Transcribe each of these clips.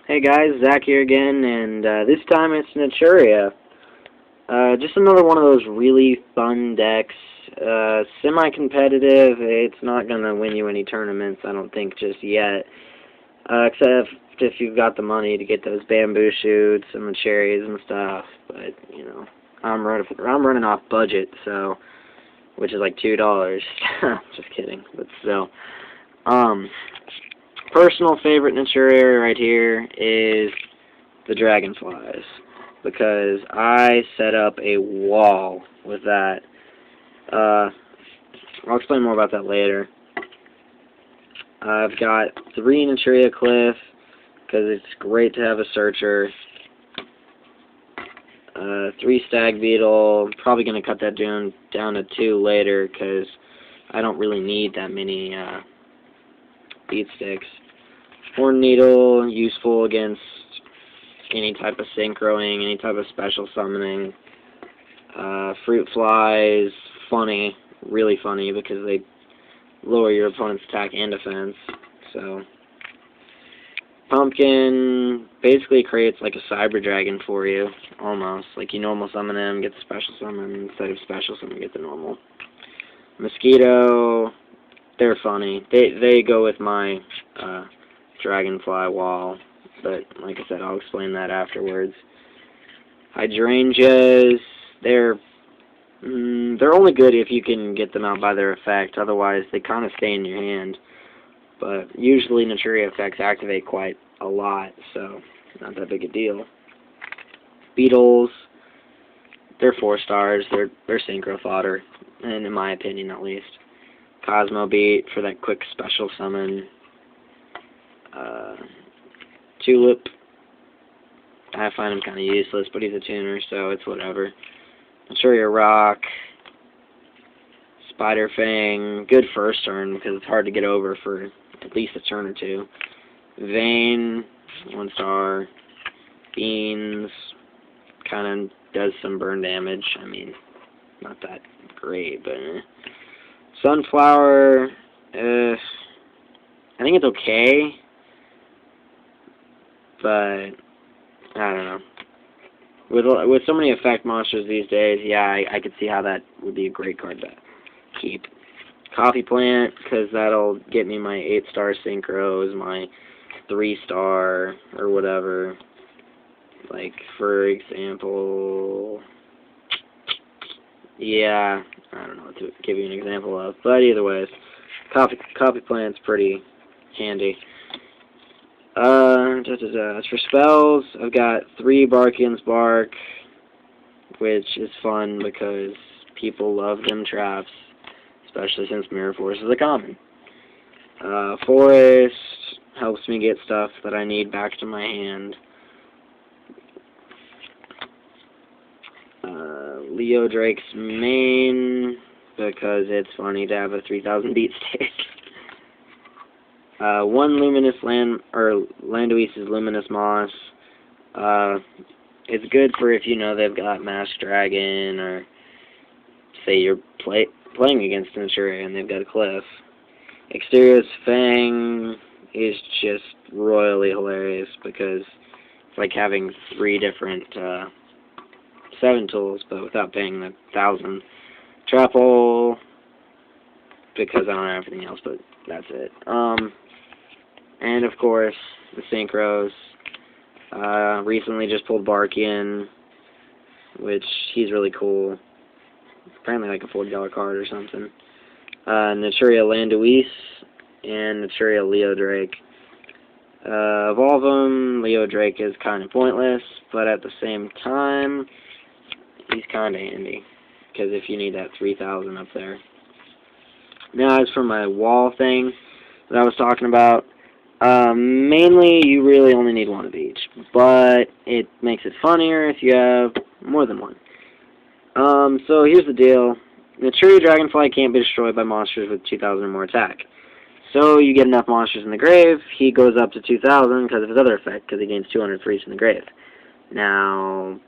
Hey guys, Zach here again, and this time it's Naturia. Just another one of those really fun decks. Semi-competitive. It's not going to win you any tournaments, I don't think, just yet. Except if you've got the money to get those bamboo shoots and the cherries and stuff. But, you know, I'm running off budget, so, which is like $2. Just kidding, but still. Personal favorite Naturia right here is the dragonflies, because I set up a wall with that. I'll explain more about that later. I've got 3 Naturia Cliff, because it's great to have a searcher. 3 Stag Beetle, probably going to cut that down to 2 later, because I don't really need that many beat sticks. Horn Needle, useful against any type of synchroing, any type of special summoning. Fruit Flies, funny, really funny, because they lower your opponent's attack and defense. So, Pumpkin basically creates like a Cyber Dragon for you, almost. Like you normal summon him, get the special summon, instead of special summon, get the normal. Mosquito, they're funny. They go with my dragonfly wall, but like I said, I'll explain that afterwards. Hydrangeas, they're only good if you can get them out by their effect, otherwise they kind of stay in your hand. But usually Naturia effects activate quite a lot, so not that big a deal. Beetles, they're 4 stars, they're synchro fodder, and in my opinion at least. Cosmo Beat for that quick special summon. Tulip, I find him kind of useless, but he's a tuner, so it's whatever. Naturia Rock, Spider Fang, good first turn because it's hard to get over for at least a turn or 2. Vane, 1 star. Beans, kind of does some burn damage. I mean, not that great, but Sunflower, I think it's okay, but I don't know. With so many effect monsters these days, yeah, I could see how that would be a great card to keep. Coffee Plant, because that'll get me my 8-star synchros, my 3-star, or whatever. Like, for example, yeah, I don't know what to give you an example of, but either way, Coffee Plant's pretty handy. As for spells, I've got 3 Barkian's Bark, which is fun because people love them traps, especially since Mirror Force is a common. Forest helps me get stuff that I need back to my hand. Leo Drake's main, because it's funny to have a 3000 beat stick. 1 Luminous Landuis's Luminous Moss. It's good for if you know they've got Masked Dragon, or say you're playing against Naturia and they've got a Cliff. Exterior's Fang is just royally hilarious because it's like having 3 different 7 tools, but without paying the 1,000. Trapple, because I don't have anything else, but that's it. And of course, the synchros. Recently just pulled Barkian, which he's really cool. Apparently like a $40 card or something. Naturia Landuis and Naturia Leo Drake. Of all of them, Leo Drake is kind of pointless, but at the same time, he's kind of handy, because if you need that 3,000 up there. Now, as for my wall thing that I was talking about, mainly you really only need 1 of each, but it makes it funnier if you have more than 1. So here's the deal. Naturia Dragonfly can't be destroyed by monsters with 2,000 or more attack. So you get enough monsters in the grave, he goes up to 2,000 because of his other effect, because he gains 200 for each in the grave. Now,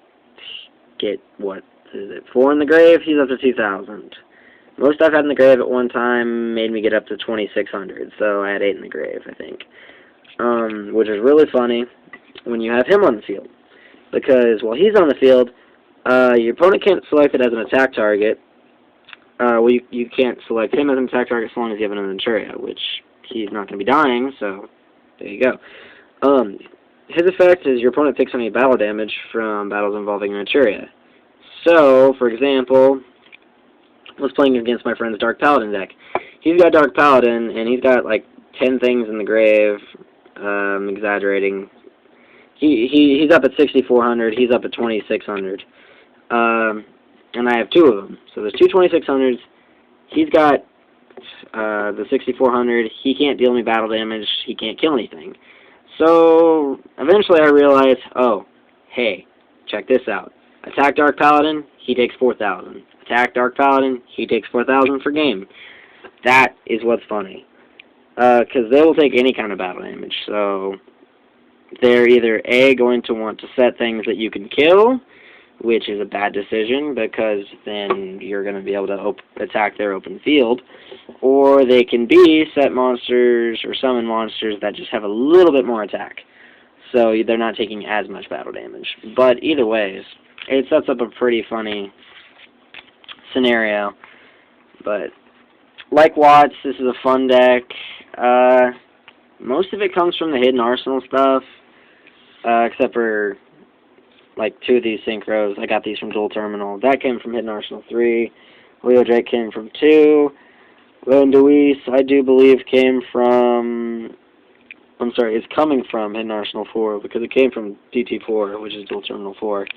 get, what is it, 4 in the grave, he's up to 2,000. Most I've had in the grave at one time made me get up to 2,600, so I had 8 in the grave, I think. Which is really funny. when you have him on the field. Because while he's on the field, your opponent can't select it as an attack target. Well, you can't select him as an attack target as long as you have an Naturia, which he's not going to be dying, so there you go. His effect is your opponent takes any battle damage from battles involving Naturia. So, for example, I was playing against my friend's Dark Paladin deck. He's got Dark Paladin, and he's got like 10 things in the grave. Exaggerating. He's up at 6,400. He's up at 2,600. And I have two of them. So there's two 2,600s. He's got the 6,400. He can't deal me battle damage. He can't kill anything. So eventually I realized, oh, hey, check this out. Attack Dark Paladin, he takes 4,000. Attack Dark Paladin, he takes 4,000 for game. That is what's funny. Because they will take any kind of battle damage. So they're either A, going to want to set things that you can kill, which is a bad decision because then you're going to be able to attack their open field, or they can B, set monsters or summon monsters that just have a little bit more attack, so they're not taking as much battle damage. But either ways, it sets up a pretty funny scenario. But like Watts, this is a fun deck. Most of it comes from the Hidden Arsenal stuff, except for like two of these synchros. I got these from Dual Terminal. That came from Hidden Arsenal 3. Leo Drake came from 2. Lone Deweese, I do believe, came from... I'm sorry, it's coming from Hidden Arsenal 4, because it came from DT4, which is Dual Terminal 4.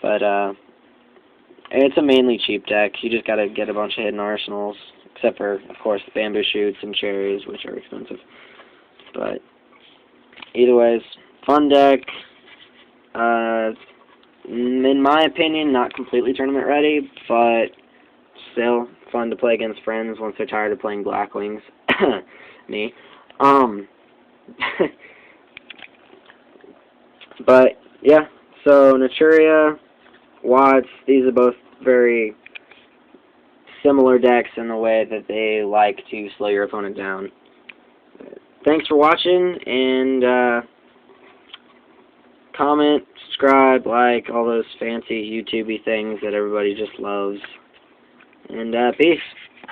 But, it's a mainly cheap deck. You just gotta get a bunch of Hidden Arsenals, except for, of course, the Bamboo Shoots and Cherries, which are expensive. But, either ways, fun deck. In my opinion, not completely tournament ready, but still fun to play against friends once they're tired of playing Blackwings. Me. But, yeah, so Naturia, Watts, these are both very similar decks in the way that they like to slow your opponent down. Thanks for watching, and, comment, subscribe, like, all those fancy YouTube-y things that everybody just loves. And, peace.